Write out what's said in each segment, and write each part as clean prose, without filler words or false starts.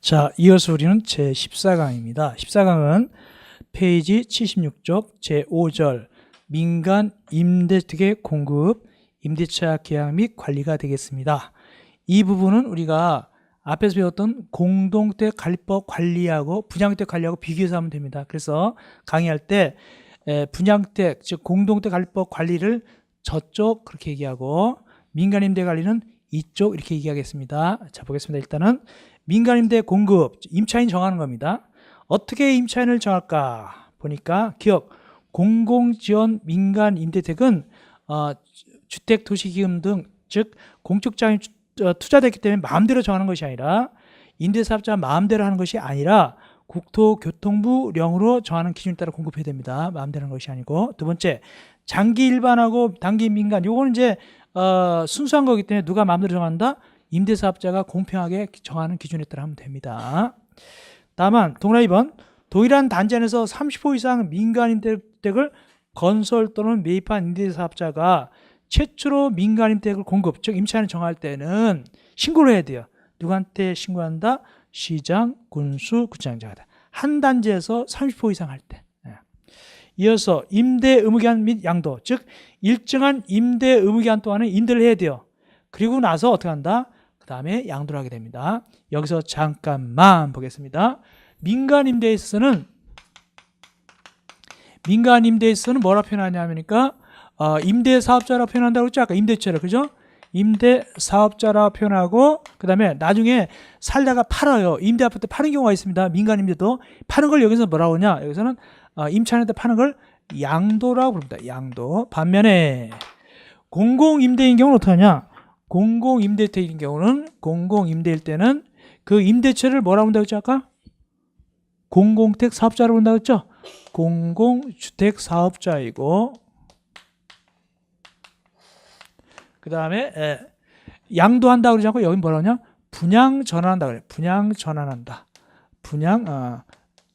자, 이어서 우리는 제14강입니다. 14강은 페이지 76쪽 제5절 민간 임대택의 공급, 임대차 계약 및 관리가 되겠습니다. 이 부분은 우리가 앞에서 배웠던 공동택 관리법 관리하고 분양택 관리하고 비교해서 하면 됩니다. 그래서 강의할 때 분양택, 즉 공동택 관리법 관리를 저쪽 그렇게 얘기하고 민간임대 관리는 이쪽 이렇게 얘기하겠습니다. 자, 보겠습니다. 일단은 민간임대 공급, 임차인 정하는 겁니다. 어떻게 임차인을 정할까 보니까 기억, 공공지원 민간임대택은 주택도시기금 등 즉 공적자금이 투자됐기 때문에 마음대로 정하는 것이 아니라 임대사업자 마음대로 하는 것이 아니라 국토교통부령으로 정하는 기준에 따라 공급해야 됩니다. 마음대로 하는 것이 아니고. 두 번째, 장기 일반하고 단기 민간, 요거는 이제 순수한 거기 때문에 누가 마음대로 정한다? 임대사업자가 공평하게 정하는 기준에 따라 하면 됩니다. 다만 동그라미 2번, 동일한 단지 안에서 30호 이상 민간임대택을 건설 또는 매입한 임대사업자가 최초로 민간임대택을 공급, 즉 임차인을 정할 때는 신고를 해야 돼요. 누구한테 신고한다? 시장, 군수, 구청장한테. 한 단지에서 30호 이상 할 때. 이어서 임대 의무기한 및 양도, 즉 일정한 임대 의무기한 동안은 임대를 해야 돼요. 그리고 나서 어떻게 한다? 그 다음에 양도를 하게 됩니다. 여기서 잠깐만 보겠습니다. 민간임대에 있어서는 뭐라 표현하냐면니까 임대사업자라 표현한다고 했죠. 아까 임대차를, 그죠? 임대사업자라 표현하고 그 다음에 나중에 살다가 팔아요. 임대 아파트 파는 경우가 있습니다. 민간임대도 파는 걸 여기서 뭐라고 하냐? 여기서는 임차인한테 파는 걸 양도라고 부릅니다. 양도. 반면에 공공임대인 경우는 어떻게 하냐? 공공임대택인 경우는, 공공임대일 때는 그 임대차를 뭐라고 한다고 했죠? 아까? 공공택 사업자라고 한다고 했죠? 공공주택 사업자이고, 그 다음에 양도한다고 그러지 않고 여기 뭐라고 하냐? 분양 전환한다 그래. 분양 전환한다.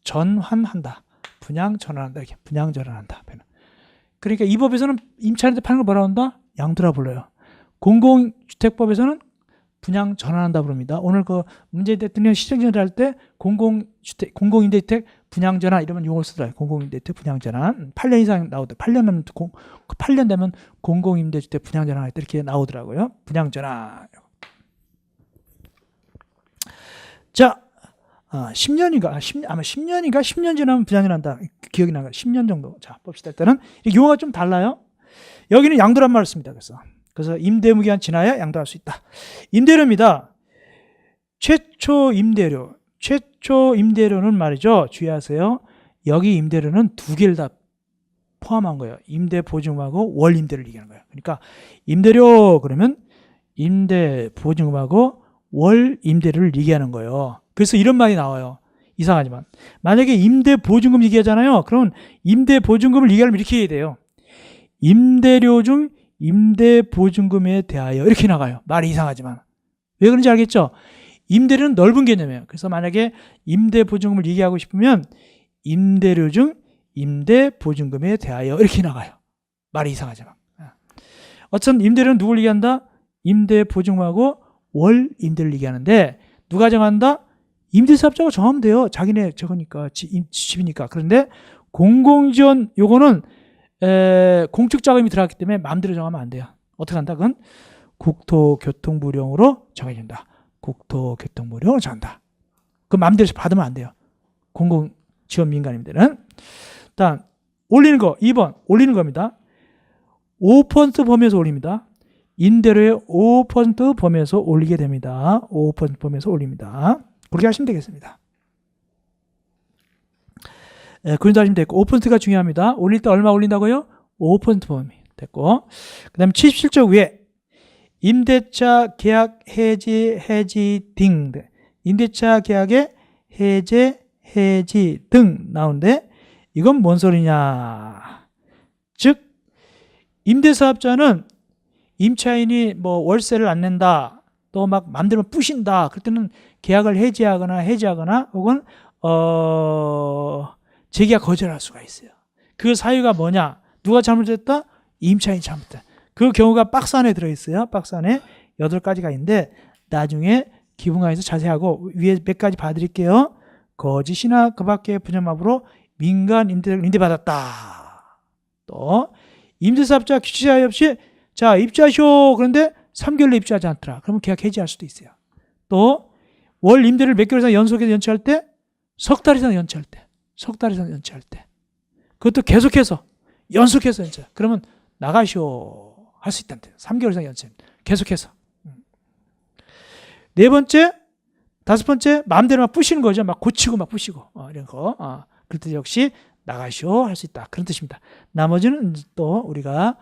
전환한다. 분양 전환한다. 이렇게 분양 전환한다. 그러니까 이 법에서는 임차인한테 파는 걸 뭐라고 한다? 양도라 불러요. 공공주택법에서는 분양 전환한다 부릅니다. 오늘 그 문재인 대통령 시정전을 할 때 공공임대주택 분양 전환 이러면 용어를 쓰더라고요. 공공임대주택 분양 전환. 8년 이상 나오더라고요. 8년 되면 공공임대주택 분양 전환 이렇게 나오더라고요. 분양 전환. 자, 10년인가 아마 10년인가 10년 지나면 분양 전환한다. 기억이 나요. 10년 정도. 자, 봅시다. 일단은 이 용어가 좀 달라요. 여기는 양도란 말을 씁니다. 그래서 임대무기한 지나야 양도할 수 있다. 임대료입니다. 최초 임대료는 말이죠. 주의하세요. 여기 임대료는 두 개를 다 포함한 거예요. 임대보증금하고 월임대를 얘기하는 거예요. 그러니까 임대료 그러면 임대보증금하고 월임대료를 얘기하는 거예요. 그래서 이런 말이 나와요. 이상하지만 만약에 임대보증금 얘기하잖아요. 그러면 임대보증금을 얘기하려면 이렇게 해야 돼요. 임대료 중 임대보증금에 대하여 이렇게 나가요. 말이 이상하지만 왜 그런지 알겠죠? 임대료는 넓은 개념이에요. 그래서 만약에 임대보증금을 얘기하고 싶으면 임대료 중 임대보증금에 대하여 이렇게 나가요. 말이 이상하지만 어쨌든 임대료는 누굴 얘기한다? 임대보증금하고 월임대를 얘기하는데 누가 정한다? 임대사업자가 정하면 돼요. 자기네 저거니까 집이니까. 그런데 공공지원 요거는 공적 자금이 들어갔기 때문에 마음대로 정하면 안 돼요. 어떻게 한다? 그건 국토교통부령으로 정해진다. 국토교통부령으로 정한다. 그 마음대로 받으면 안 돼요. 공공지원 민간임대는. 다음 올리는 거 2번 올리는 겁니다. 5% 범위에서 올립니다. 임대료의 5% 범위에서 올리게 됩니다. 5% 범위에서 올립니다. 그렇게 하시면 되겠습니다. 그런다 하시면 됐고 5%가 중요합니다. 올릴 때 얼마 올린다고요? 5% 범위 됐고 그 다음에 77쪽 위에 임대차 계약 해지 등 임대차 계약의 해지 등 나오는데 이건 뭔 소리냐? 즉 임대사업자는 임차인이 뭐 월세를 안 낸다 또 막 맘대로 부신다 그럴 때는 계약을 해지하거나 혹은 재계약 거절할 수가 있어요. 그 사유가 뭐냐? 누가 잘못했다? 임차인이 잘못했다. 그 경우가 박스 안에 들어있어요. 박스 안에 8가지가 있는데 나중에 기본 강의에서 자세히 하고 위에 몇 가지 봐드릴게요. 거짓이나 그 밖의 부정마부로 민간 임대를 임대받았다. 또 임대사업자 규칙사유 없이 자 입주하쇼 그런데 3개월 내에 입주하지 않더라. 그러면 계약 해지할 수도 있어요. 또 월 임대를 몇 개월 이상 연속해서 연체할 때, 석 달 이상 연체할 때, 석 달 이상 연체할 때, 그것도 계속해서 연속해서 연체. 그러면 나가쇼 할 수 있다는 거예요. 3개월 이상 연체 계속해서. 네 번째, 다섯 번째 마음대로 막 부시는 거죠. 막 고치고 막 부시고 이런 거. 그럴 때 역시 나가쇼 할 수 있다. 그런 뜻입니다. 나머지는 또 우리가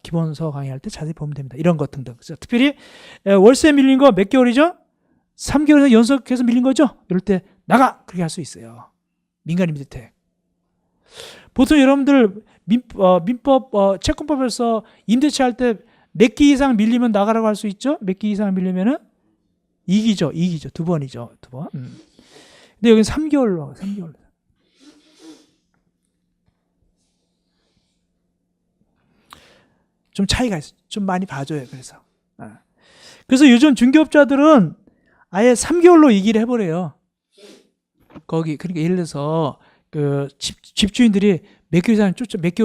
기본서 강의할 때 자세히 보면 됩니다. 이런 것 등등. 그래서 특별히 월세 밀린 거 몇 개월이죠? 3개월에서 연속해서 밀린 거죠? 이럴 때 나가! 그렇게 할 수 있어요. 민간 임대택. 보통 여러분들 민법 채권법에서 임대차 할 때 몇 기 이상 밀리면 나가라고 할 수 있죠? 몇 기 이상 밀리면은 2기죠. 2기죠. 두 번이죠. 두 번. 근데 여기는 3개월로. 좀 차이가 있어요. 좀 많이 봐줘요. 그래서 요즘 중개업자들은 아예 3개월로 얘기를 해버려요. 그러니까 예를 들어서 그 집주인들이 몇 개월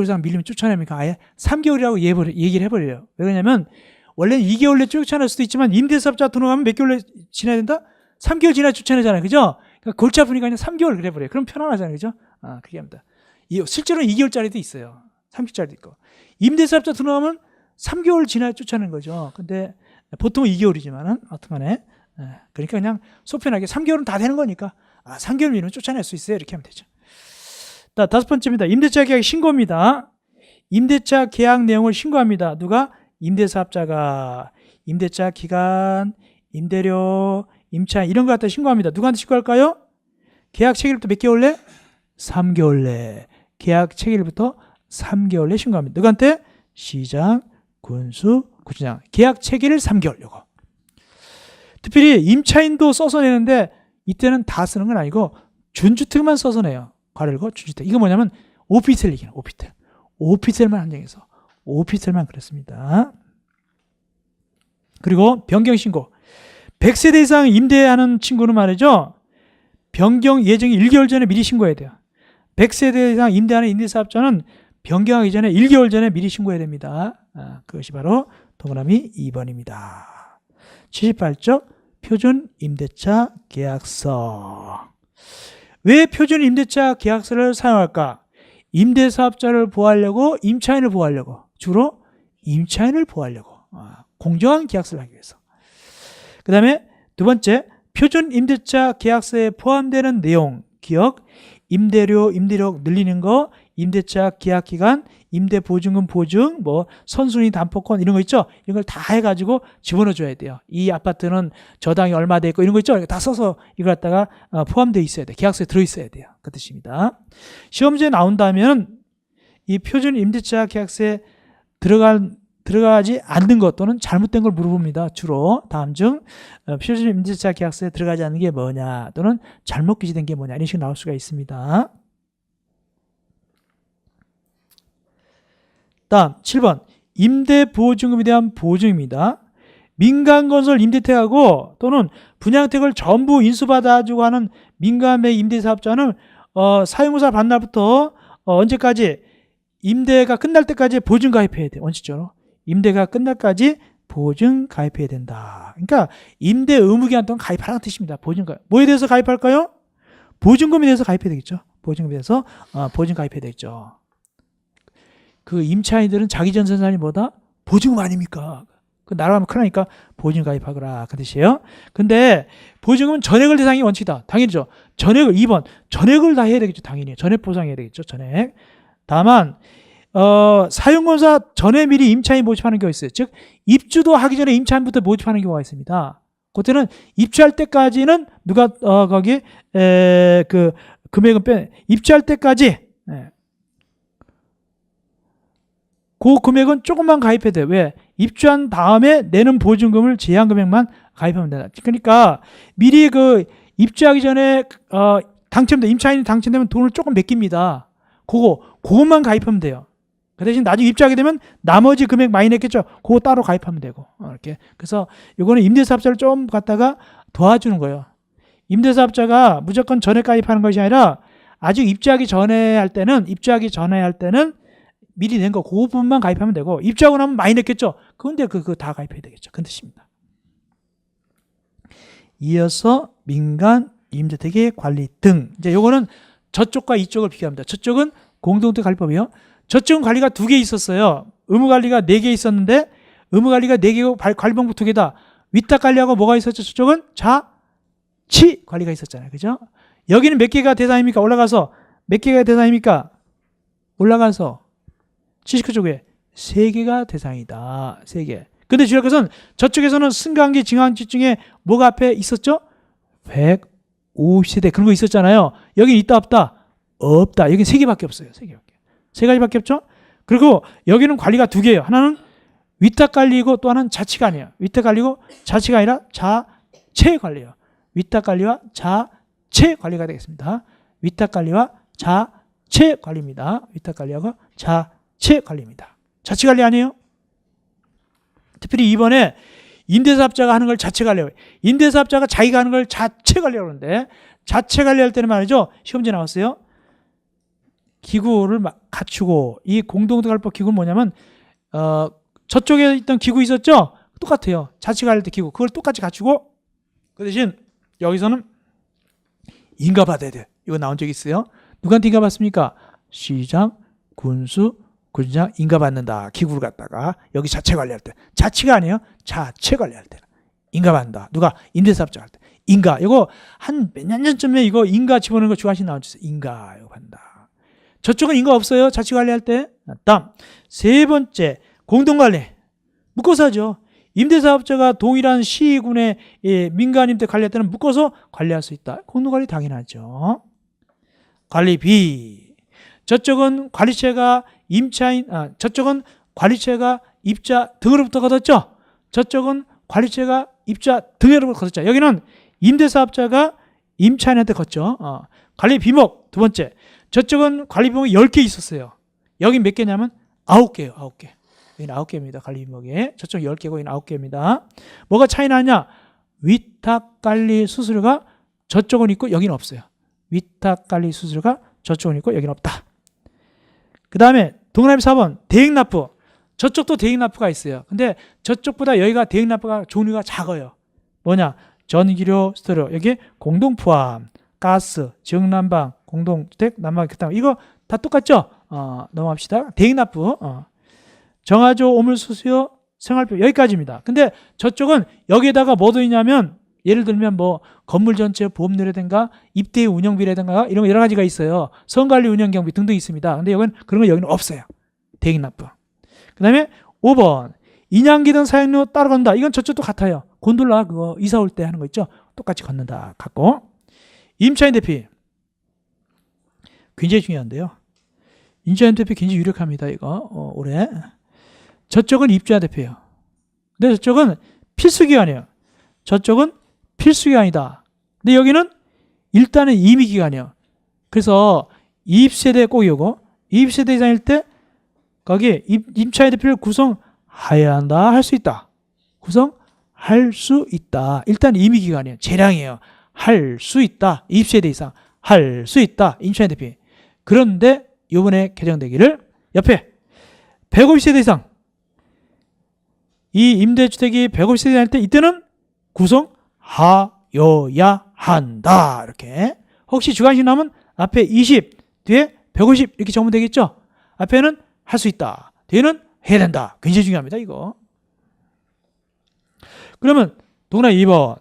이상 밀리면 쫓아내니까 아예 3개월이라고 얘기를 해버려요. 왜 그러냐면 원래는 2개월 내에 쫓아낼 수도 있지만 임대사업자 들어가면 몇 개월 내에 지나야 된다? 3개월 지나야 쫓아내잖아요. 그죠? 그러니까 골치 아프니까 그냥 3개월 그래 버려요. 그럼 편안하잖아요. 그죠? 그렇게 합니다. 실제로는 2개월짜리도 있어요. 3개월짜리도 있고. 임대사업자 들어가면 3개월 지나야 쫓아내는 거죠. 근데 보통은 2개월이지만은 어떡하네. 그러니까 그냥 속편하게 3개월은 다 되는 거니까 3개월 미루면 쫓아낼 수 있어요. 이렇게 하면 되죠. 다섯 번째입니다. 임대차 계약 신고입니다. 임대차 계약 내용을 신고합니다. 누가? 임대사업자가 임대차 기간, 임대료, 임차 이런 거 갖다 신고합니다. 누구한테 신고할까요? 계약 체결부터 몇 개월 내? 3개월 내. 계약 체결부터 3개월 내 신고합니다. 누구한테? 시장, 군수, 구청장. 계약 체결 3개월 요거. 특별히 임차인도 써서 내는데 이때는 다 쓰는 건 아니고 준주택만 써서 내요. 괄호 준주택. 이거 뭐냐면 오피스텔 얘기는 오피스텔. 오피스텔만 한정해서 오피스텔만 그랬습니다. 그리고 변경 신고. 100세대 이상 임대하는 친구는 말이죠. 변경 예정이 1개월 전에 미리 신고해야 돼요. 100세대 이상 임대하는 임대사업자는 변경하기 전에 1개월 전에 미리 신고해야 됩니다. 그것이 바로 동그라미 2번입니다. 78쪽 표준 임대차 계약서. 왜 표준 임대차 계약서를 사용할까? 임대사업자를 보호하려고, 임차인을 보호하려고. 주로 임차인을 보호하려고. 공정한 계약서를 하기 위해서. 그 다음에 두 번째, 표준 임대차 계약서에 포함되는 내용, 기억, 임대료, 임대료 늘리는 거, 임대차 계약 기간, 임대 보증금 보증, 뭐 선순위 담보권 이런 거 있죠. 이런 걸 다 해가지고 집어넣어 줘야 돼요. 이 아파트는 저당이 얼마 돼 있고 이런 거 있죠. 다 써서 이걸 갖다가 포함되어 있어야 돼. 계약서에 들어 있어야 돼요. 그 뜻입니다. 시험지에 나온다면 이 표준 임대차 계약서에 들어가지 않는 것 또는 잘못된 걸 물어봅니다. 주로 다음 중 표준 임대차 계약서에 들어가지 않는 게 뭐냐 또는 잘못 기재된 게 뭐냐 이런 식으로 나올 수가 있습니다. 다음 7번 임대보증금에 대한 보증입니다. 민간건설 임대택하고 또는 분양택을 전부 인수받아주고 하는 민간의 임대사업자는 사용공사 받는 날부터 언제까지? 임대가 끝날 때까지 보증 가입해야 돼요. 원칙적으로 임대가 끝날까지 보증 가입해야 된다. 그러니까 임대 의무기간 동안 가입하라는 뜻입니다. 보증 가입. 뭐에 대해서 가입할까요? 보증금에 대해서 가입해야 되겠죠. 보증금에 대해서 보증 가입해야 되겠죠. 그 임차인들은 자기 전세산이 뭐다? 보증금 아닙니까? 그 나라가면 큰일 나니까 보증 가입하거라. 그 뜻이에요. 근데 보증금은 전액을 대상이 원칙이다. 당연히죠. 전액을 2번. 전액을 다 해야 되겠죠. 당연히. 전액 보상해야 되겠죠. 전액. 다만 사용공사 전에 미리 임차인 모집하는 경우가 있어요. 즉 입주도 하기 전에 임차인부터 모집하는 경우가 있습니다. 그때는 입주할 때까지는 누가 거기 그 금액은 입주할 때까지 그 금액은 조금만 가입해야 돼요. 왜? 입주한 다음에 내는 보증금을 제한 금액만 가입하면 된다. 그러니까 미리 그 입주하기 전에 임차인이 당첨되면 돈을 조금 맡깁니다. 그것만 가입하면 돼요. 그 대신 나중에 입주하게 되면 나머지 금액 많이 냈겠죠. 그거 따로 가입하면 되고. 이렇게. 그래서 이거는 임대사업자를 좀 갖다가 도와주는 거예요. 임대사업자가 무조건 전에 가입하는 것이 아니라 아직 입주하기 전에 할 때는 미리 낸 거 그 부분만 가입하면 되고 입주하고 나면 많이 냈겠죠. 그런데 그거 다 가입해야 되겠죠. 그런 뜻입니다. 이어서 민간 임대택의 관리 등. 이제 요거는 저쪽과 이쪽을 비교합니다. 저쪽은 공동택 관리법이요. 저쪽은 관리가 2개 있었어요. 의무관리가 4개 있었는데 의무관리가 4개고 관리방법 2개다. 위탁 관리하고 뭐가 있었죠? 저쪽은 자치 관리가 있었잖아요. 그죠? 여기는 몇 개가 대상입니까? 올라가서 몇 개가 대상입니까? 올라가서 79쪽에 3개가 대상이다. 3개. 근데 주의할 것은 저쪽에서는 승강기, 증강기 중에 뭐가 앞에 있었죠? 150세대 그런 거 있었잖아요. 여기 있다 없다? 없다. 여기 3개밖에 없어요. 3개밖에. 3가지밖에 없죠? 그리고 여기는 관리가 2개예요. 하나는 위탁관리이고 또 하나는 자치관이에요. 위탁관리고 자치가 아니라 자체관리예요. 위탁관리와 자체관리가 되겠습니다. 위탁관리와 자체관리입니다. 위탁관리하고 자체관리입니다. 자치관리 아니에요? 특별히 이번에 임대사업자가 하는 걸 자체관리해요. 임대사업자가 자기가 하는 걸 자체관리라고 하는데 자체관리할 때는 말이죠. 시험지에 나왔어요. 기구를 갖추고 이 공동택관리법 기구는 뭐냐면 저쪽에 있던 기구 있었죠? 똑같아요. 자치관리할 때 기구. 그걸 똑같이 갖추고 그 대신 여기서는 인가받아야 돼. 이거 나온 적 있어요. 누구한테 인가받습니까? 시장, 군수, 군장 인가받는다. 기구를 갖다가 여기 자체관리할 때. 자치가 아니에요. 자체관리할 때. 인가받는다. 누가? 임대사업자 할 때. 인가. 이거 한 몇 년 전쯤에 이거 인가 집어넣는 거 좋아하시는 나온 적 있어요. 인가. 이거 받는다. 저쪽은 인가 없어요. 자치관리할 때. 다음. 3번째. 공동관리. 묶어서 하죠. 임대사업자가 동일한 시군의 민간임대 관리할 때는 묶어서 관리할 수 있다. 공동관리 당연하죠. 관리 B. 저쪽은 관리체가 저쪽은 관리체가 입자 등으로부터 거뒀죠. 저쪽은 관리체가 입자 등으로부터 거뒀죠. 여기는 임대사업자가 임차인한테 걷죠. 관리 비목 두 번째. 저쪽은 관리 비목이 10개 있었어요. 여기 몇 개냐면 9개예요. 9개. 여기는 9개입니다. 관리 비목에. 저쪽 10개고 여기는 9개입니다. 뭐가 차이 나냐? 위탁관리 수수료가 저쪽은 있고 여기는 없어요. 위탁관리 수수료가 저쪽은 있고 여기는 없다. 그 다음에 동그라미 4번 대행납부. 저쪽도 대행납부가 있어요. 근데 저쪽보다 여기가 대행납부가 종류가 작아요. 뭐냐? 전기료, 수도료. 여기 공동포함, 가스, 지역난방, 공동주택, 난방, 그다음 이거 다 똑같죠? 넘어갑시다. 대행납부. 정화조, 오물수수료, 생활비 여기까지입니다. 근데 저쪽은 여기에다가 뭐 들어있냐면 예를 들면 뭐 건물 전체 보험료라든가 입대 운영비라든가 이런 거 여러 가지가 있어요. 성관리 운영 경비 등등 있습니다. 근데 여기는 그런 거 여기는 없어요. 대행납부. 그 다음에 5번 인양기 등 사용료 따로 건다. 이건 저쪽도 같아요. 곤돌라 그거 이사 올 때 하는 거 있죠. 똑같이 걷는다. 같고 임차인 대피 굉장히 중요한데요. 임차인 대피 굉장히 유력합니다. 이거 올해 저쪽은 입주자 대피예요. 근데 저쪽은 필수기간이에요. 저쪽은 필수기간이다. 근데 여기는 일단은 임의기간이에요. 그래서 이입세대 꼭 이거고 이입세대 이상일 때 거기 임차인 대표를 구성해야 한다. 할 수 있다. 구성할 수 있다. 일단 임의기간이에요. 재량이에요. 할 수 있다. 이입세대 이상 할 수 있다. 임차인 대표. 그런데 이번에 개정되기를 옆에 150세대 이상 이 임대주택이 150세대 할 때 이때는 구성하여야 한다. 이렇게. 혹시 주관식 나오면 앞에 20, 뒤에 150 이렇게 적으면 되겠죠? 앞에는 할 수 있다. 뒤에는 해야 된다. 굉장히 중요합니다. 이거. 그러면 동그라미 2번.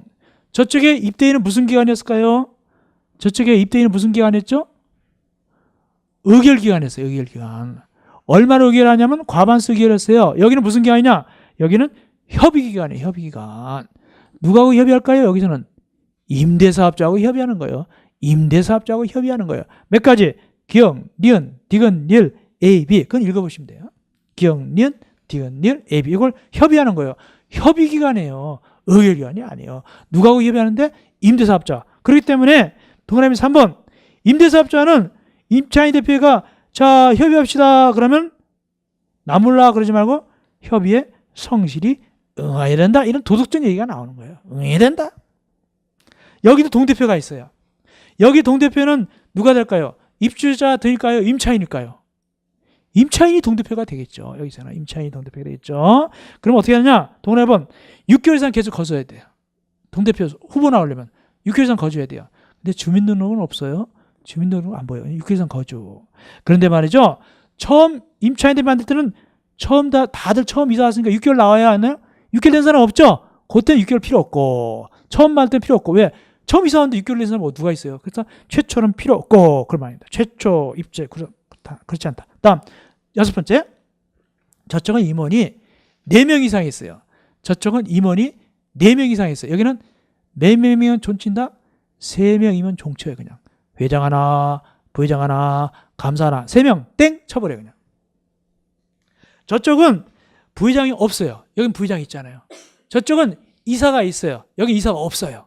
저쪽에 입대인은 무슨 기간이었을까요? 저쪽에 입대인은 무슨 기간이었죠? 의결기간이었어요. 의결기간. 얼마나 의결하냐면 과반수 의결했어요. 여기는 무슨 기간이냐? 여기는 협의기간이에요. 협의기간. 누구하고 협의할까요? 여기서는 임대사업자하고 협의하는 거예요. 임대사업자하고 협의하는 거예요. 몇 가지? 기역, 니은, 디귿, 닐, A, B. 그건 읽어보시면 돼요. 기역, 니은, 디귿, 닐, A, B. 이걸 협의하는 거예요. 협의기간이에요. 의결기간이 아니에요. 누구하고 협의하는데? 임대사업자. 그렇기 때문에 동그라미 3번. 임대사업자는 임차인 대표가 자 협의합시다. 그러면 나몰라 그러지 말고 협의에 성실히 응해야 된다. 이런 도덕적 얘기가 나오는 거예요. 응해야 된다. 여기도 동대표가 있어요. 여기 동대표는 누가 될까요? 입주자 들일까요? 임차인일까요? 임차인이 동대표가 되겠죠. 여기서는 임차인이 동대표가 되겠죠. 그럼 어떻게 하느냐? 동네번 6개월 이상 계속 거주해야 돼요. 동대표 후보 나오려면 6개월 이상 거주해야 돼요. 근데 주민등록은 없어요. 주민등록은 안 보여요. 6개월 이상 거주. 그런데 말이죠. 처음 임차인들이 만들 때는 다들 처음 이사 왔으니까 6개월 나와야 하나요? 6개월 된 사람 없죠? 그때 6개월 필요 없고 처음 만들 때 필요 없고 왜? 처음 이사 왔는데 6개월 된 사람 누가 있어요? 그래서 최초는 필요 없고 그런 말입니다. 최초 입주 그렇지 않다. 다음 6번째 저쪽은 임원이 4명 이상 있어요. 저쪽은 임원이 4명 이상 있어요. 여기는 4명이면 존친다? 3명이면 종쳐요. 그냥 회장 하나, 부회장 하나, 감사 하나, 3명 땡 쳐버려요. 그냥. 저쪽은 부회장이 없어요. 여긴 부회장이 있잖아요. 저쪽은 이사가 있어요. 여기 이사가 없어요.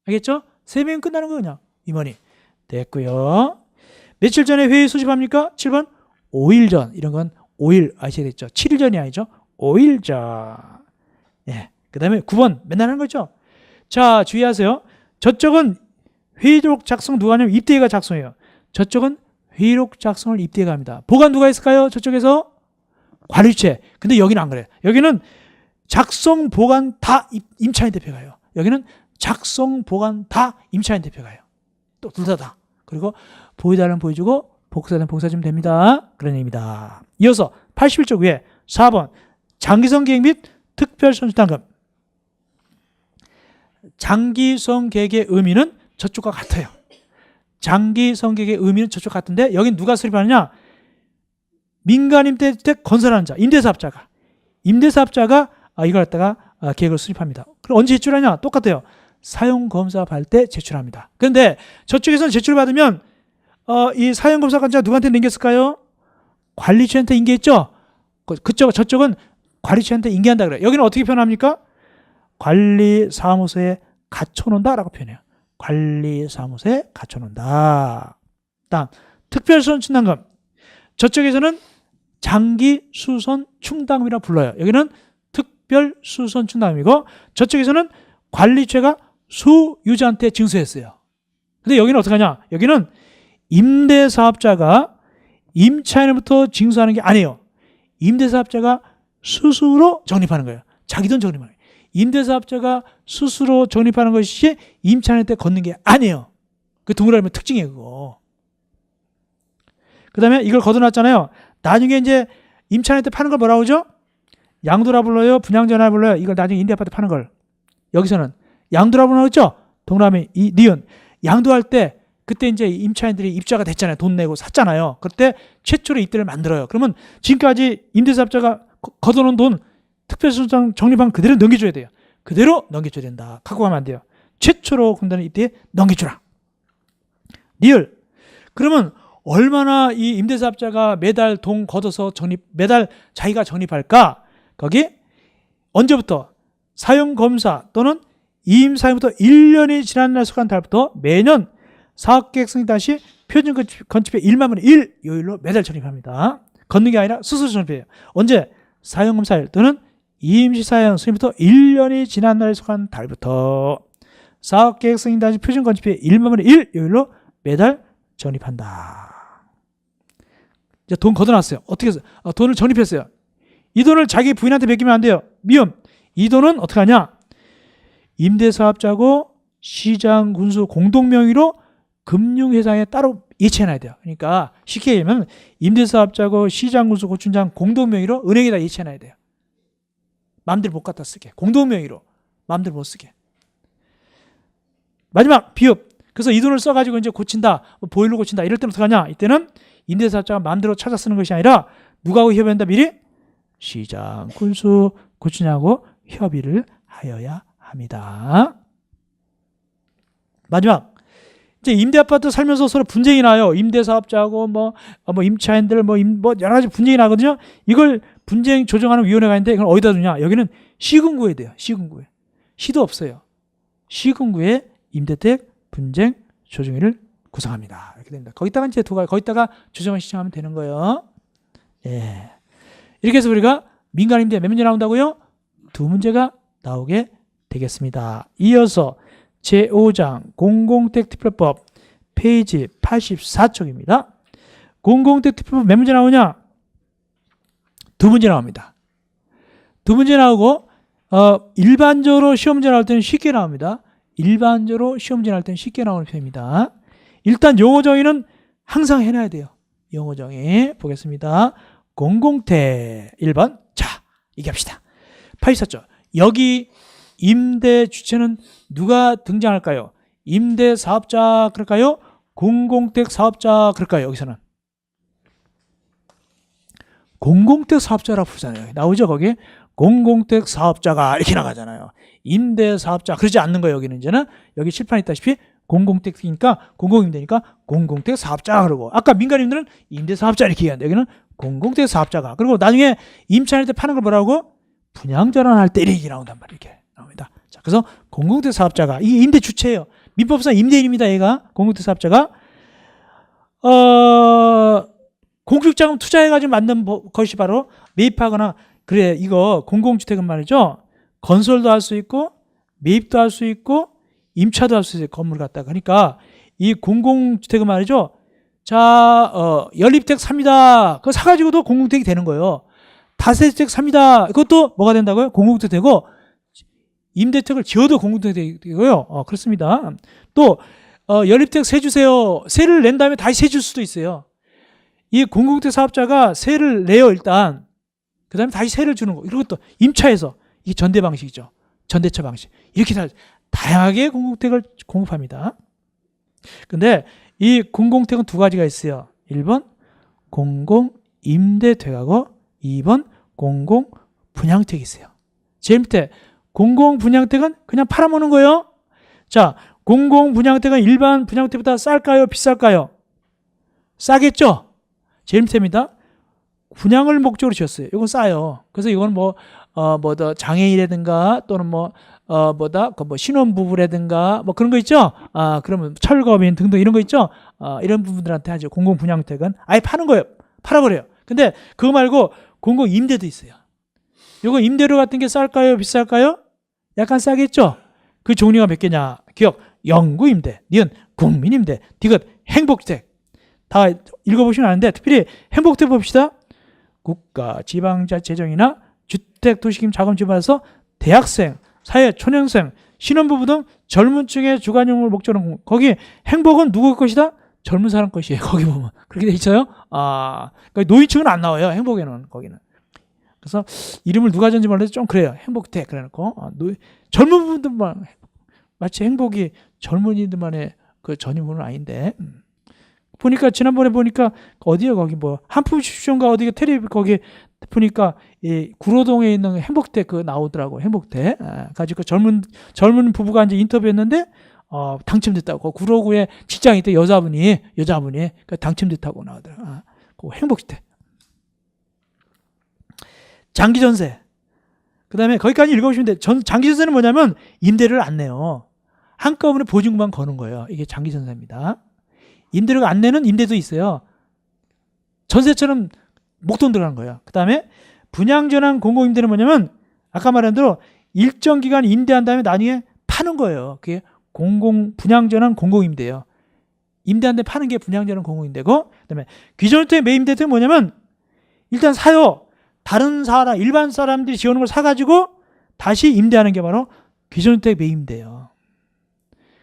알겠죠? 3명 끝나는 거예요. 그냥 임원이. 됐고요. 며칠 전에 회의 소집합니까? 7번 5일 전. 이런 건 5일 아셔야 되겠죠. 7일 전이 아니죠. 5일 전. 예. 그 다음에 9번 맨날 하는 거죠. 자, 주의하세요. 저쪽은 회의록 작성 누가 하냐면 입대회가 작성해요. 저쪽은 회의록 작성을 입대회가 합니다. 보관 누가 했을까요? 저쪽에서 관리체. 근데 여기는 안 그래요. 여기는 작성 보관 다 임차인 대표가 해요. 여기는 작성 보관 다 임차인 대표가 해요. 또 둘 다. 그리고 보여달라면 보여주고 복사하면 복사하면 됩니다. 그런 얘기입니다. 이어서 81쪽 위에 4번 장기성 계획 및 특별손실담금. 장기성 계획의 의미는 저쪽과 같아요. 장기성 계획의 의미는 저쪽 같은데 여긴 누가 수립하느냐? 민간임대주택 건설하는 자, 임대사업자가 이걸 갖다가 계획을 수립합니다. 그럼 언제 제출하냐? 똑같아요. 사용검사 받을 때 제출합니다. 그런데 저쪽에서는 제출받으면 이 사용검사가 누구한테 넘겼을까요? 관리처한테 인계했죠? 저쪽은 관리처한테 인계한다 그래요. 여기는 어떻게 표현합니까? 관리사무소에 갖춰놓는다라고 표현해요. 관리사무소에 갖춰놓는다. 다음 특별손실담금. 저쪽에서는 장기수선충당금이라고 불러요. 여기는 특별수선충당금이고 저쪽에서는 관리처가 소유자한테 징수했어요. 근데 여기는 어떡하냐? 여기는 임대사업자가 임차인으로부터 징수하는 게 아니에요. 임대사업자가 스스로 적립하는 거예요. 자기 돈 적립하는 거예요. 임대사업자가 스스로 적립하는 것이 임차인한테 걷는 게 아니에요. 그 동그라미 특징이에요. 그거. 그 다음에 이걸 걷어놨잖아요. 나중에 이제 임차인한테 파는 걸 뭐라고 하죠? 양도라 불러요? 분양전화 불러요? 이걸 나중에 임대아파트 파는 걸. 여기서는 양도라 불러요? 그렇죠? 동그라미 니은. 양도할 때 그때 이제 임차인들이 입주자가 됐잖아요. 돈 내고 샀잖아요. 그때 최초로 입대를 만들어요. 그러면 지금까지 임대사업자가 걷어놓은 돈 특별수당 적립한 그대로 넘겨줘야 돼요. 그대로 넘겨줘야 된다. 갖고 가면 안 돼요. 최초로 군단을 이때 넘겨주라. 리얼. 그러면 얼마나 이 임대사업자가 매달 돈 걷어서 매달 자기가 적립할까? 거기 언제부터? 사용검사 또는 이임사용부터 1년이 지난 날 속한 달부터 매년 사업계획 승인 당시 표준 건축비 1만 분의 1 요일로 매달 적립합니다. 걷는 게 아니라 스스로 적립해요. 언제? 사용검사일 또는 이임시사용 승인부터 1년이 지난 날에 속한 달부터 사업계획 승인 당시 표준 건축비 1만 분의 1 요일로 매달 적립한다. 이제 돈 걷어놨어요. 어떻게 해서? 돈을 적립했어요. 이 돈을 자기 부인한테 맡기면 안 돼요. 미움. 이 돈은 어떻게 하냐? 임대사업자고 시장, 군수 공동명의로 금융회사에 따로 예치해놔야 돼요. 그러니까 쉽게 얘기하면 임대사업자고 시장, 군수, 고춘장 공동명의로 은행에다 예치해놔야 돼요. 마음대로 못 갖다 쓰게. 공동명의로 마음대로 못 쓰게. 마지막 비읍. 그래서 이 돈을 써가지고 이제 고친다, 보일러 고친다 이럴 때는 어떻게 하냐? 이때는 임대사업자가 마음대로 찾아 쓰는 것이 아니라 누구하고 협의한다 미리? 시장, 군수, 고춘장하고 협의를 하여야 합니다. 마지막 이제 임대아파트 살면서 서로 분쟁이 나요. 임대사업자하고 임차인들 여러 가지 분쟁이 나거든요. 이걸 분쟁 조정하는 위원회가 있는데 이걸 어디다 두냐? 여기는 시군구에 돼요. 시군구에. 시도 없어요. 시군구에 임대택 분쟁 조정위를 구성합니다. 이렇게 됩니다. 거기다가 이제 거기다가 조정을 신청하면 되는 거예요. 예. 이렇게 해서 우리가 민간 임대 몇 문제 나온다고요? 2문제가 나오게 되겠습니다. 이어서 제5장 공공택특별법 페이지 84쪽입니다. 공공택특별법 몇 문제 나오냐? 2문제 나옵니다. 2문제 나오고 일반적으로 시험 문제 나올 때는 쉽게 나옵니다. 일반적으로 시험 문제 나올 때는 쉽게 나오는 편입니다. 일단 용어 정의는 항상 해놔야 돼요. 용어 정의 보겠습니다. 공공택 1번. 자, 얘기합시다. 84쪽. 여기 임대 주체는 누가 등장할까요? 임대 사업자 그럴까요? 공공택 사업자 그럴까요? 여기서는 공공택 사업자라고 부르잖아요. 나오죠 거기? 공공택 사업자가 이렇게 나가잖아요. 임대 사업자 그러지 않는 거예요. 여기는 이제는 여기 칠판에 있다시피 공공택이니까 공공임대니까 공공택 사업자 그러고 아까 민간임대는 임대 사업자 이렇게 얘기하는데 여기는 공공택 사업자가 그리고 나중에 임차인한테 파는 걸 뭐라고? 분양전환할 때 이렇게 나온단 말이에요. 이렇게 나옵니다. 자, 그래서 공공택 사업자가 이 임대 주체예요. 민법상 임대인입니다. 얘가 공공택 사업자가 공적자금 투자해가지고 만든 것이 바로 매입하거나 그래 이거 공공주택은 말이죠. 건설도 할 수 있고 매입도 할 수 있고 임차도 할 수 있어요. 건물 갖다가 그러니까 이 공공주택은 말이죠. 자, 연립주택 삽니다. 그거 사가지고도 공공주택이 되는 거예요. 다세주택 삽니다. 그것도 뭐가 된다고요? 공공주택 되고 임대주택을 지어도 공공주택 되고요. 그렇습니다. 또 연립주택 세 주세요. 세를 낸 다음에 다시 세 줄 수도 있어요. 이 공공주택 사업자가 세를 내요 일단. 그 다음에 다시 세를 주는 거. 이런 것도 임차에서 이게 전대 방식이죠. 전대차 방식. 이렇게 다양하게 공공주택을 공급합니다. 근데 이 공공주택은 두 가지가 있어요. 1번 공공임대택하고 2번 공공분양택이 있어요. 제일 밑에 공공분양택은 그냥 팔아먹는 거예요. 자, 공공분양택은 일반 분양택보다 쌀까요? 비쌀까요? 싸겠죠? 제일 밑에입니다. 분양을 목적으로 지었어요. 이건 싸요. 그래서 이건 장애인이라든가 또는 신혼부부라든가 그런 거 있죠? 그러면 철거민 등등 이런 거 있죠? 이런 부분들한테 하죠. 공공분양택은 아예 파는 거예요. 팔아버려요. 근데 그거 말고 공공임대도 있어요. 이거 임대료 같은 게 쌀까요? 비쌀까요? 약간 싸겠죠? 그 종류가 몇 개냐? 기억, 영구임대, 니은 국민임대, 디귿 행복주택. 다 읽어보시면 아는데 특별히 행복주택 봅시다. 국가, 지방자치재정이나 주택도시kim 자금지원에서 대학생, 사회, 초년생, 신혼부부 등 젊은 층의 주거용을 목적으로 거기 행복은 누구 것이다? 젊은 사람 것이에요. 거기 보면 그렇게 돼 있어요. 그러니까 노인층은 안 나와요. 행복에는 거기는. 그래서 이름을 누가 지었는지 몰라도 좀 그래요. 행복택 그래놓고 젊은 부분들만 마치 행복이 젊은이들만의 그 전유물은 아닌데 보니까 지난번에 보니까 어디요 거기 한품십시온가 어디가 텔레비 거기 보니까 이 구로동에 있는 행복택 그 나오더라고. 행복택 가지고 젊은 부부가 이제 인터뷰했는데 당첨됐다고. 구로구에 직장에 있던 여자분이 당첨됐다고 나오더라고. 그 행복주택. 장기전세. 그 다음에 거기까지 읽어보시면 돼. 장기전세는 뭐냐면 임대료를 안 내요. 한꺼번에 보증금만 거는 거예요. 이게 장기전세입니다. 임대료가 안 내는 임대도 있어요. 전세처럼 목돈 들어가는 거예요. 그 다음에 분양전환 공공임대는 뭐냐면 아까 말한 대로 일정 기간 임대한 다음에 나중에 파는 거예요. 그게 분양전환 공공임대예요. 임대한 데 파는 게 분양전환 공공임대고 그다음에 기존주택 매입임대는 뭐냐면 일단 사요. 다른 사람, 일반 사람들이 지어놓은 걸 사가지고 다시 임대하는 게 바로 기존주택 매입임대예요.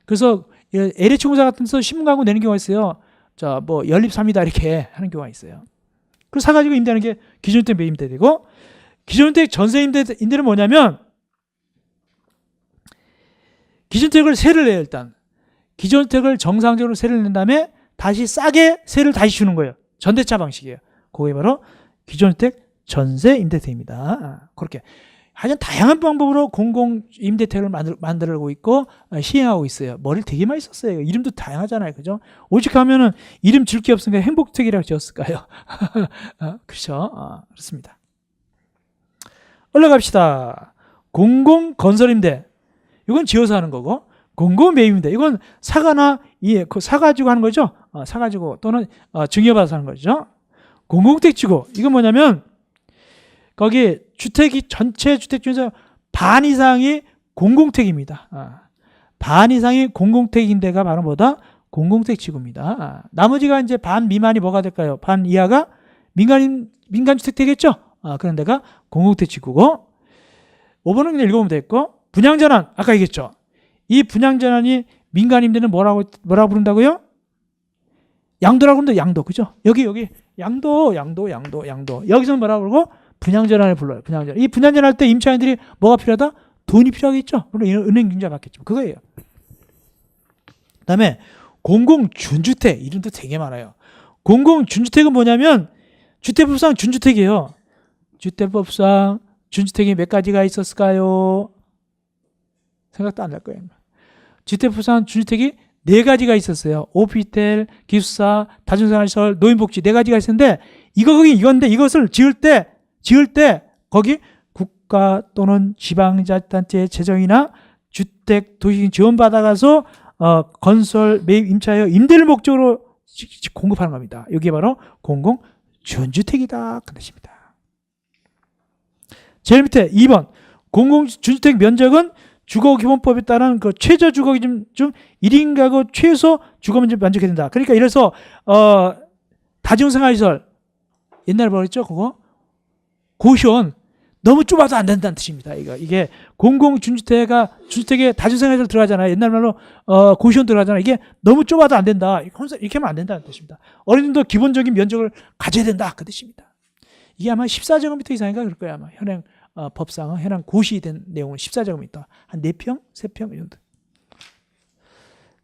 그래서 LH공사 같은 데서 신문광고 내는 경우가 있어요. 자, 연립삽니다 이렇게 하는 경우가 있어요. 그래서 사가지고 임대하는 게 기존주택 매입임대 되고 기존주택 전세임대는 뭐냐면 기존주택을 세를 내요. 일단 기존주택을 정상적으로 세를 낸 다음에 다시 싸게 세를 다시 주는 거예요. 전대차 방식이에요. 그게 바로 기존주택 전세임대택입니다. 그렇게 하여튼 다양한 방법으로 공공임대택을 만들고 있고 시행하고 있어요. 머리를 되게 많이 썼어요. 이름도 다양하잖아요. 그죠? 오직 하면은 이름 질 게 없으니까 행복주택이라고 지었을까요? 그렇죠. 그렇습니다. 올라갑시다. 공공건설임대. 이건 지어서 하는 거고 공공매입임대. 이건 사가나 사가지고 하는 거죠. 사가지고 또는 증여받아서 하는 거죠. 공공택지구. 이건 뭐냐면 거기 주택이 전체 주택 중에서 반 이상이 공공택입니다. 반 이상이 공공택인데가 바로 뭐다? 공공택 지구입니다. 나머지가 이제 반 미만이 뭐가 될까요? 반 이하가 민간주택 되겠죠? 그런 데가 공공택 지구고, 5번은 그냥 읽어보면 되겠고, 분양전환, 아까 얘기했죠? 이 분양전환이 민간임대는 뭐라고 부른다고요? 양도라고 부른다, 양도. 그죠? 여기, 양도. 여기서는 뭐라고 부르고? 분양전환을 불러요. 분양전환. 이 분양전환 할 때 임차인들이 뭐가 필요하다? 돈이 필요하겠죠? 물론 은행 융자 받겠죠. 그거예요. 그 다음에 공공준주택. 이름도 되게 많아요. 공공준주택은 뭐냐면, 주택법상 준주택이에요. 주택법상 준주택이 몇 가지가 있었을까요? 생각도 안 날 거예요. 주택법상 준주택이 4가지가 있었어요. 오피스텔, 기숙사, 다중생활시설, 노인복지 4가지가 있었는데, 이건데 이것을 지을 때 거기 국가 또는 지방자치단체의 재정이나 주택 도시 지원받아가서 건설 매입 임차하여 임대를 목적으로 공급하는 겁니다. 이게 바로 공공준주택이다 그 뜻입니다. 제일 밑에 2번 공공준주택 면적은 주거기본법에 따른 그 최저 주거기 좀 1인 가구 최소 주거 면적 만족해야 된다. 그러니까 이래서 다중생활시설 옛날에 뭐랬죠? 그거 고시원 너무 좁아도 안 된다는 뜻입니다. 이게 준주택에 다중생활시설 들어가잖아요. 옛날 말로 고시원 들어가잖아요. 이게 너무 좁아도 안 된다. 이렇게 하면 안 된다는 뜻입니다. 어린이도 기본적인 면적을 가져야 된다 그 뜻입니다. 이게 아마 14제곱미터 이상인가 그럴 거예요. 아마 현행 법상은 현행 고시된 내용은 14제곱미터 한 4평, 3평 이 정도.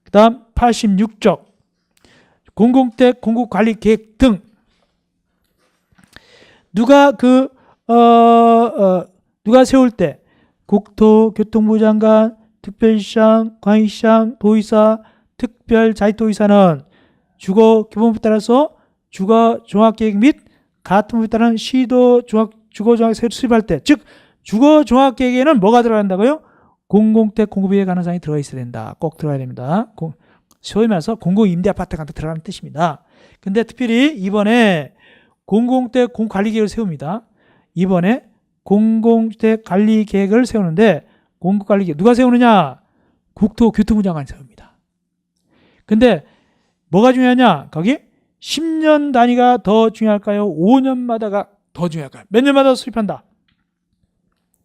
그 다음 86쪽 공공택 공급관리계획 등 누가 세울 때 국토교통부 장관, 특별시장, 광역시장, 도의사, 특별자치도의사는 주거기본법에 따라서 주거종합계획 및 같은 법에 따른 시도 주거종합계획을 수립할 때, 즉 주거종합계획에는 뭐가 들어간다고요? 공공택 공급에 관한 사항이 들어가 있어야 된다. 꼭 들어가야 됩니다. 소위 말해서 공공임대아파트가 들어가는 뜻입니다. 근데 특별히 이번에 공공택 공관리계획을 세웁니다. 이번에 공공주택 관리계획을 세우는데 공공관리계획 누가 세우느냐? 국토교통부 장관이 세웁니다. 근데 뭐가 중요하냐? 거기 10년 단위가 더 중요할까요? 5년마다가 더 중요할까요? 몇 년마다 수립한다?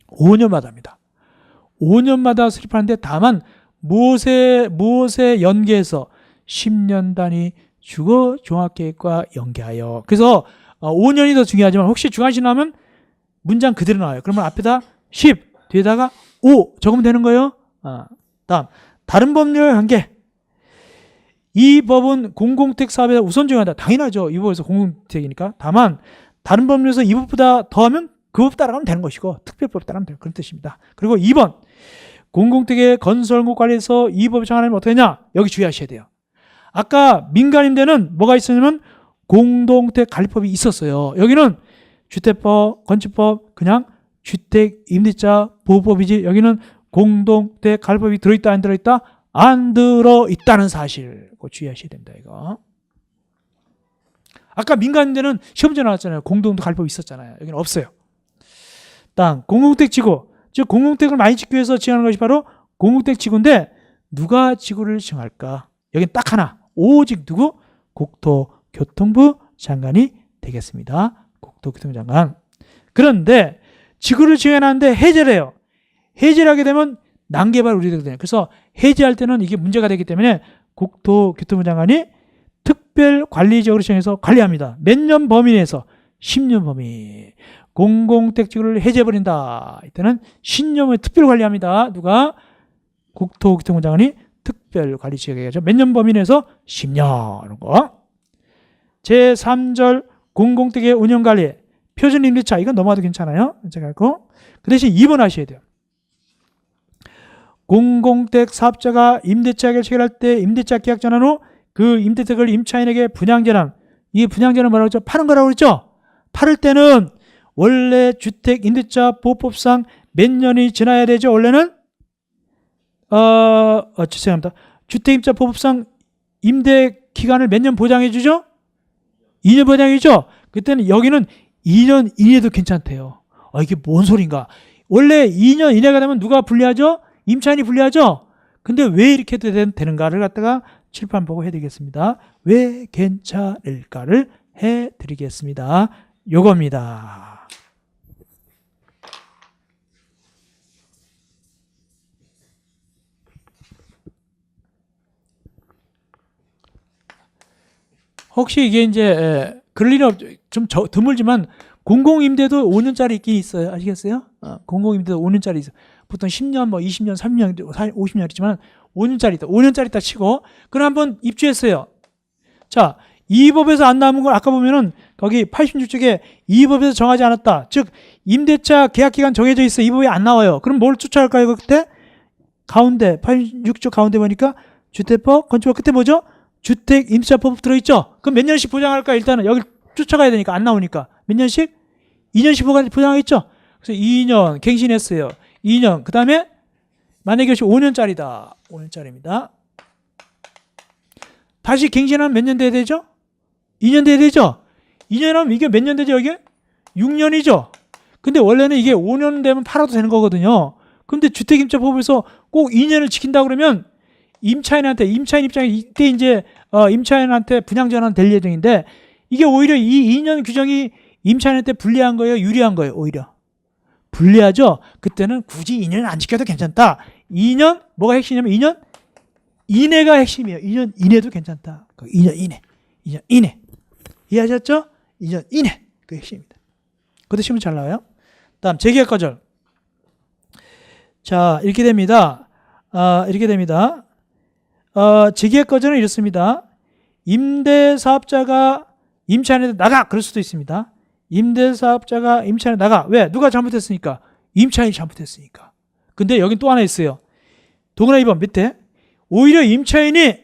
5년마다입니다. 5년마다 수립하는데 다만 무엇에 연계해서 10년 단위 주거종합계획과 연계하여. 그래서 5년이 더 중요하지만 혹시 중간시 나오면 문장 그대로 나와요. 그러면 앞에다 10 뒤에다가 5 적으면 되는 거예요. 다음 다른 법률 관계. 이 법은 공공택 사업에 우선 중요하다. 당연하죠. 이 법에서 공공택이니까. 다만 다른 법률에서 이 법보다 더하면 그 법 따라가면 되는 것이고 특별법 따라가면 되는 그런 뜻입니다. 그리고 2번 공공택의 건설물 관리에서 이 법이 정하려면 어떻게 하냐? 여기 주의하셔야 돼요. 아까 민간임대는 뭐가 있었냐면 공동택 관리법이 있었어요. 여기는 주택법, 건축법, 그냥 주택임대차 보호법이지 여기는 공동택 관리법이 들어있다 안 들어있다? 안 들어있다는 사실 그거 주의하셔야 됩니다. 이거. 아까 민간임대는 시험제 나왔잖아요. 공동택 관리법이 있었잖아요. 여기는 없어요. 땅, 공공택 지구, 즉 공공택을 많이 짓기 위해서 지정하는 것이 바로 공공택 지구인데 누가 지구를 지정할까? 여긴 딱 하나, 오직 누구? 국토교통부 장관이 되겠습니다. 국토교통부 장관. 그런데 지구를 지정해놨는데 해제를 해요. 해제를 하게 되면 난개발 우려되거든요. 그래서 해제할 때는 이게 문제가 되기 때문에 국토교통부 장관이 특별관리적으로 지정해서 관리합니다. 몇 년 범위 내에서 10년 범위. 공공택지구를 해제해버린다. 이때는 10년 후에 특별관리합니다. 누가? 국토교통부 장관이 특별관리 지역이죠. 몇 년 범위 내에서 10년. 이런 거. 제3절 공공택의 운영관리. 표준임대차. 이건 넘어가도 괜찮아요. 그 대신 2번 하셔야 돼요. 공공택 사업자가 임대차계를 체결할 때 임대차 계약 전환 후 그 임대택을 임차인에게 분양전환. 이 분양전환 뭐라고 했죠? 파는 거라고 그랬죠? 팔을 때는 원래 주택 임대차 보호법상 몇 년이 지나야 되죠? 원래는 죄송합니다. 주택 임대차 보호법상 임대 기간을 몇 년 보장해 주죠? 2년 보장이죠? 그때는 여기는 2년 이내도 괜찮대요. 이게 뭔 소린가? 원래 2년 이내가 되면 누가 불리하죠? 임차인이 불리하죠? 근데 왜 이렇게 되는가를 갖다가 칠판 보고 해드리겠습니다. 왜 괜찮을까를 해드리겠습니다. 요겁니다. 혹시 이게 이제 그럴 일은 좀 드물지만 공공임대도 5년짜리 있긴 있어요. 아시겠어요? 공공임대도 5년짜리 있어요. 보통 10년, 뭐 20년, 30년, 50년 있지만 5년짜리 있다. 5년짜리 있다 치고 그럼 한번 입주했어요. 자, 이 법에서 안 남은 걸 아까 보면은 거기 86쪽에 이 법에서 정하지 않았다. 즉 임대차 계약기간 정해져 있어. 이 법에 안 나와요. 그럼 뭘 쫓아갈까요? 그때 가운데 86쪽 가운데 보니까 주택법, 건축법 끝에 뭐죠? 주택 임대차법 들어있죠? 그럼 몇 년씩 보장할까? 일단은 여기 쫓아가야 되니까 안 나오니까 몇 년씩? 2년씩 보장하겠죠? 그래서 2년 갱신했어요. 2년 그 다음에 만약에 5년짜리다. 5년짜리입니다. 다시 갱신하면 몇 년 돼야 되죠? 2년 돼야 되죠? 2년 하면 이게 몇 년 되죠? 이게? 6년이죠? 근데 원래는 이게 5년 되면 팔아도 되는 거거든요. 근데 주택임차법에서 꼭 2년을 지킨다 그러면 임차인 입장에 이때 이제 임차인한테 분양전환 될 예정인데 이게 오히려 이 2년 규정이 임차인한테 불리한 거예요? 유리한 거예요? 오히려 불리하죠? 그때는 굳이 2년을 안 지켜도 괜찮다. 2년 뭐가 핵심이냐면 2년 이내가 핵심이에요. 2년 이내도 괜찮다. 2년 이내. 2년 이내. 이해하셨죠? 2년 이내. 그게 핵심입니다. 그것도 시험 잘 나와요. 다음 재계약 거절. 자, 이렇게 됩니다. 이렇게 됩니다. 재계약 거절은 이렇습니다. 임대사업자가 임차인한테 나가! 그럴 수도 있습니다. 임대사업자가 임차인한테 나가. 왜? 누가 잘못했으니까? 임차인이 잘못했으니까. 근데 여긴 또 하나 있어요. 동그라 2번 밑에 오히려 임차인이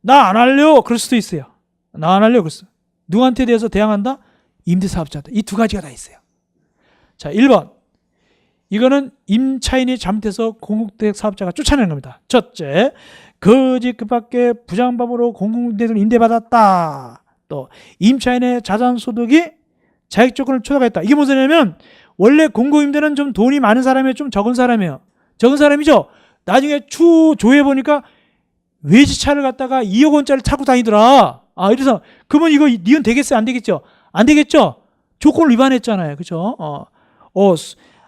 나 안 할래요. 그럴 수도 있어요. 나 안 할래요. 그랬어. 누구한테 대해서 대항한다? 임대사업자한테. 이 두 가지가 다 있어요. 자, 1번. 이거는 임차인이 잘못해서 공공주택 사업자가 쫓아내는 겁니다. 첫째, 거짓 그밖에 부정방법으로 공공주택을 임대받았다. 또 임차인의 자산소득이 자익조건을 초과했다. 이게 무슨 소리냐면 원래 공공임대는 좀 돈이 많은 사람이에요? 좀 적은 사람이에요? 적은 사람이죠? 나중에 추 조회해보니까 외지차를 갖다가 2억 원짜리 타고 다니더라. 이래서 그러면 이거 니은 되겠어요? 안 되겠죠? 안 되겠죠? 조건을 위반했잖아요. 그죠?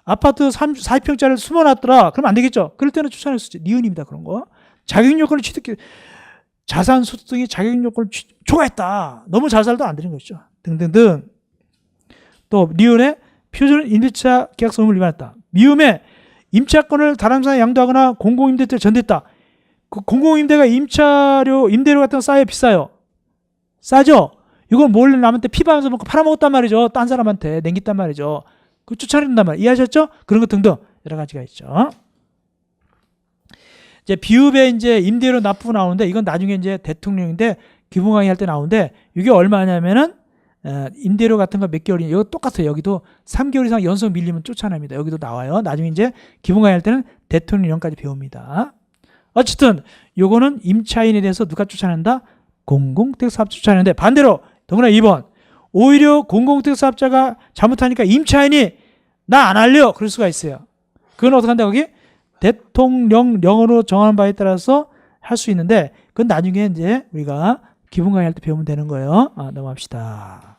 아파트 40평짜리를 숨어놨더라. 그럼 안 되겠죠? 그럴 때는 추천할 수 있지. 니은입니다. 그런 거. 자격요건을 취득해 자산 소득 등의 자격요건을 초과했다. 너무 잘 살도 안 되는 것이죠. 등등등. 또 니은에 표준 임대차 계약서 의무를 위반했다. 미음에 임차권을 다른 사람에 양도하거나 공공임대료를 전대했다. 그 공공임대가 임대료 같은 거 싸요? 비싸요? 싸죠? 이건 몰래 남한테 피방에서 먹고 팔아먹었단 말이죠. 딴 사람한테 냉겼단 말이죠. 그거 쫓아낸단 말이에요. 이해하셨죠? 그런 것 등등 여러 가지가 있죠. 이제 비읍에 이제 임대료 납부 나오는데 이건 나중에 이제 대통령인데 기본 강의 할 때 나오는데 이게 얼마냐면은 임대료 같은 거 몇 개월이 이거 똑같아요. 여기도 3개월 이상 연속 밀리면 쫓아냅니다. 여기도 나와요. 나중에 이제 기본 강의 할 때는 대통령령까지 배웁니다. 어쨌든 요거는 임차인에 대해서 누가 쫓아낸다? 공공주택 사업자 쫓아내는데 반대로 동그라 2번 오히려 공공주택 사업자가 잘못하니까 임차인이 나 안 할래요. 그럴 수가 있어요. 그건 어떻게 한다 거기? 대통령령으로 정하는 바에 따라서 할 수 있는데 그건 나중에 이제 우리가 기본 강의 할 때 배우면 되는 거예요. 넘어갑시다.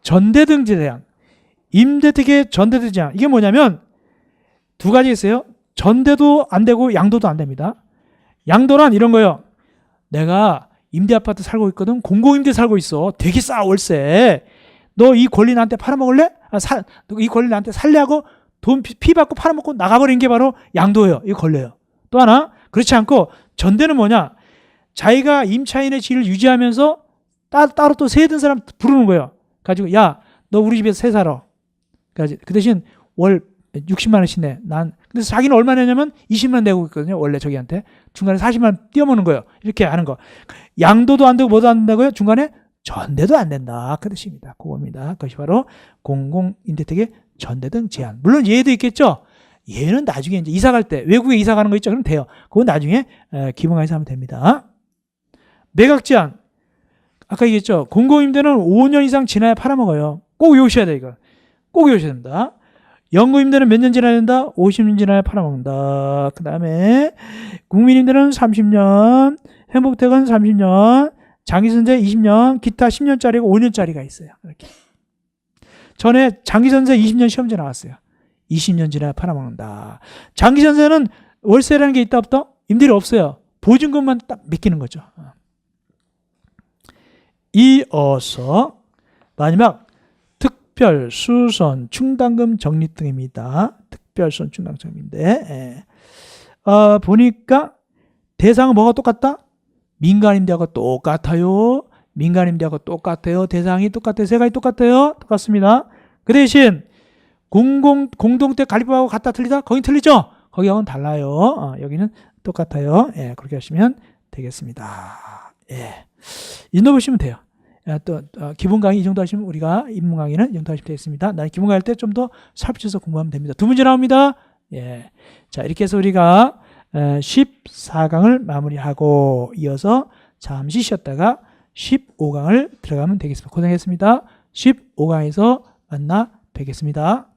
전대등재 제한. 임대택의 전대등재 제한. 이게 뭐냐면 두 가지 있어요. 전대도 안 되고 양도도 안 됩니다. 양도란 이런 거예요. 내가 임대 아파트 살고 있거든. 공공임대 살고 있어. 되게 싸 월세. 너 이 권리 나한테 팔아먹을래? 이 권리 나한테 살래 하고 돈 피 받고 팔아먹고 나가버린 게 바로 양도예요. 이거 걸려요. 또 하나 그렇지 않고 전대는 뭐냐? 자기가 임차인의 지위를 유지하면서 따로 또 세 든 사람 부르는 거예요. 가지고 야, 너 우리 집에서 세 살아. 그 대신 월 60만 원씩 내. 근데 자기는 얼마 내냐면 20만 내고 있거든요. 원래 저기한테. 중간에 40만 띄어먹는 거예요. 이렇게 하는 거. 양도도 안 되고 뭐도 안 된다고요? 중간에 전대도 안 된다. 그 뜻입니다. 그겁니다. 그것이 바로 공공임대택의 전대 등 제한. 물론 얘도 있겠죠. 얘는 나중에 이제 이사 갈 때 외국에 이사 가는 거 있죠. 그럼 돼요. 그건 나중에 기본강의에서 하면 됩니다. 매각 제한. 아까 얘기했죠. 공공임대는 5년 이상 지나야 팔아먹어요. 꼭 외우셔야 돼요. 이거. 꼭 외우셔야 됩니다. 연구임대는 몇 년 지나야 된다? 50년 지나야 팔아먹는다. 그 다음에 국민임대는 30년, 행복택은 30년, 장기선세 20년, 기타 10년짜리고 5년짜리가 있어요. 이렇게. 전에 장기선세 20년 시험지 나왔어요. 20년 지나야 팔아먹는다. 장기선세는 월세라는 게 있다 없다? 임대료 없어요. 보증금만 딱 맡기는 거죠. 이어서 마지막 특별 수선 충당금 적립 등입니다. 특별 수선 충당금 적립인데 보니까 대상은 뭐가 똑같다? 민간임대하고 똑같아요. 민간임대하고 똑같아요. 대상이 똑같아요. 세가지 똑같아요. 똑같습니다. 그 대신 공동택 관리법하고 같다 틀리다? 거긴 틀리죠? 거기하고는 달라요. 여기는 똑같아요. 예, 그렇게 하시면 되겠습니다. 예. 이 정도 보시면 돼요. 또 기본 강의 이 정도 하시면 우리가 입문 강의는 이 정도 하시면 되겠습니다. 나 기본 강의 할 때 좀 더 살펴서 공부하면 됩니다. 두 문제 나옵니다. 예. 자, 이렇게 해서 우리가 14강을 마무리하고 이어서 잠시 쉬었다가 15강을 들어가면 되겠습니다. 고생했습니다. 15강에서 만나 뵙겠습니다.